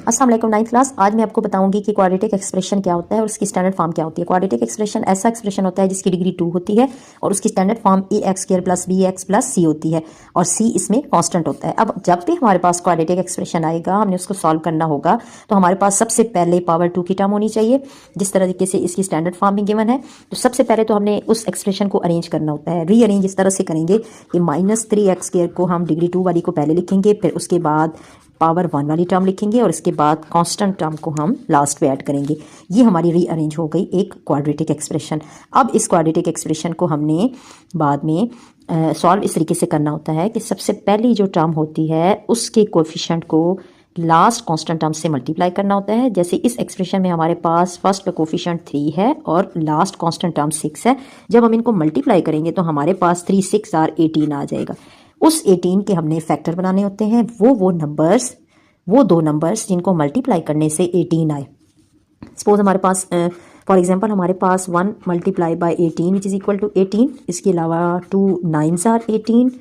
अस्सलाम वालेकुम ninth class. आज मैं आपको बताऊंगी कि क्वाड्रेटिक एक्सप्रेशन क्या होता है और उसकी स्टैंडर्ड फॉर्म क्या होती है। क्वाड्रेटिक एक्सप्रेशन ऐसा एक्सप्रेशन होता है जिसकी डिग्री 2 होती है और उसकी standard form ax² + bx + c होती है और c इसमें कांस्टेंट होता है। अब जब भी हमारे पास क्वाड्रेटिक एक्सप्रेशन आएगा हमने उसको सॉल्व करना होगा तो हमारे पास सबसे पहले पावर 2 की टर्म होनी चाहिए जिस तरीके से इसकी स्टैंडर्ड फॉर्म में गिवन है। तो सबसे पहले तो हमने उस एक्सप्रेशन को अरेंज करना होता है। रीअरेंज इस तरह से करेंगे कि -3x² को हम डिग्री 2 वाली को पहले लिखेंगे, फिर उसके बाद पावर 1 वाली टर्म लिखेंगे और इसके बाद कांस्टेंट टर्म को हम लास्ट में ऐड करेंगे। ये हमारी रीअरेंज हो गई एक क्वाड्रेटिक एक्सप्रेशन। अब इस क्वाड्रेटिक एक्सप्रेशन को हमने बाद में सॉल्व इस तरीके से करना होता है कि सबसे पहली जो टर्म होती है उसके कोएफिशिएंट को लास्ट कांस्टेंट टर्म से मल्टीप्लाई करना होता है। जैसे इस एक्सप्रेशन में हमारे पास फर्स्ट का कोएफिशिएंट 3 है और लास्ट कांस्टेंट टर्म 6 है। जब हम इनको मल्टीप्लाई करेंगे तो हमारे पास 3 6 आर 18 आ जाएगा। उस 18 के हमने फैक्टर बनाने होते हैं। वो दो नंबर्स जिनको मल्टीप्लाई करने से 18 आए। सपोज हमारे पास फॉर एग्जांपल हमारे पास 1 × 18 विच इज़ इक्वल टू 18। इसके अलावा 2 9 आर 18,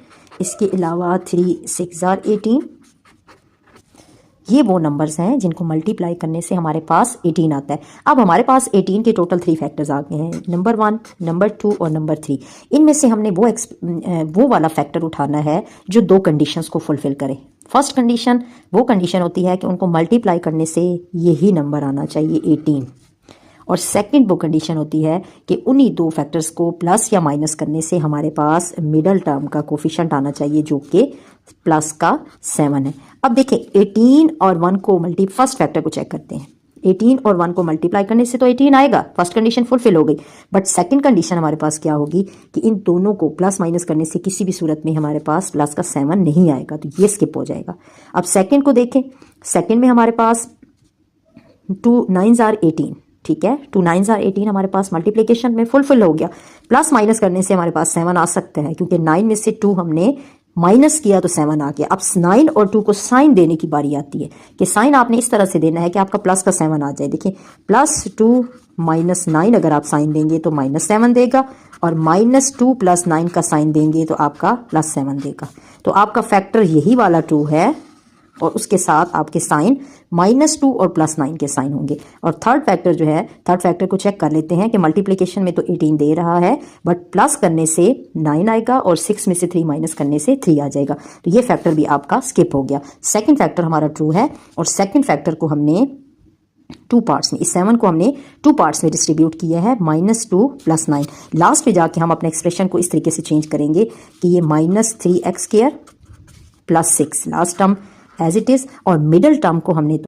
इसके अलावा 3 6 आर 18। ये वो नंबर्स हैं जिनको मल्टीप्लाई करने से हमारे पास 18 आता है। अब हमारे पास 18 के टोटल 3 फैक्टर्स आ गए हैं, नंबर 1, नंबर 2 और नंबर 3। इनमें से हमने वो वाला फैक्टर उठाना है जो दो कंडीशंस को फुलफिल करे। फर्स्ट कंडीशन वो कंडीशन होती है कि उनको मल्टीप्लाई करने से यही नंबर आना चाहिए 18, और सेकंड वो कंडीशन होती है कि उन्हीं दो फैक्टर्स को प्लस या माइनस करने से हमारे पास मिडल टर्म का कोफिशिएंट आना चाहिए जो कि प्लस का 7 है। अब देखें 18 और 1 को फर्स्ट फैक्टर को चेक करते हैं। 18 और 1 को मल्टीप्लाई करने से तो 18 आएगा, फर्स्ट कंडीशन फुलफिल हो गई। बट सेकंड कंडीशन हमारे पास क्या होगी कि इन दोनों को प्लस माइनस करने से किसी भी सूरत में हमारे पास प्लस का 7 नहीं आएगा, तो ये स्किप हो जाएगा। अब सेकंड को देखें, सेकंड में हमारे पास 2 9 आर 18, ठीक है, 2 9 आर 18 हमारे पास मल्टीप्लिकेशन में फुलफिल हो गया। प्लस माइनस करने से हमारे पास 7 आ सकते हैं क्योंकि 9 में से 2 हमने माइनस किया तो 7 आ गया। अब 9 और 2 को साइन देने की बारी आती है कि साइन आपने इस तरह से देना है कि आपका प्लस का 7 आ जाए। देखिए +2 - 9 अगर आप साइन देंगे तो -7 देगा और -2 + 9 का साइन देंगे तो आपका +7 देगा। तो आपका फैक्टर यही वाला 2 है और उसके साथ आपके साइन -2 और +9 के साइन होंगे। और थर्ड फैक्टर जो है, थर्ड फैक्टर को चेक कर लेते हैं कि मल्टीप्लिकेशन में तो 18 दे रहा है बट प्लस करने से 9 आएगा और 6 में से 3 माइनस करने से 3 आ जाएगा। तो ये फैक्टर भी आपका स्किप हो गया। सेकंड फैक्टर हमारा ट्रू है और सेकंड फैक्टर को हमने 2 पार्ट्स में, इस 7 को हमने 2 पार्ट्स में डिस्ट्रीब्यूट किया है, -2 + 9। लास्ट में जाके हम अपने एक्सप्रेशन को इस तरीके से चेंज करेंगे कि ये -3x² + 6 last term as it is और मिडल टर्म को हमने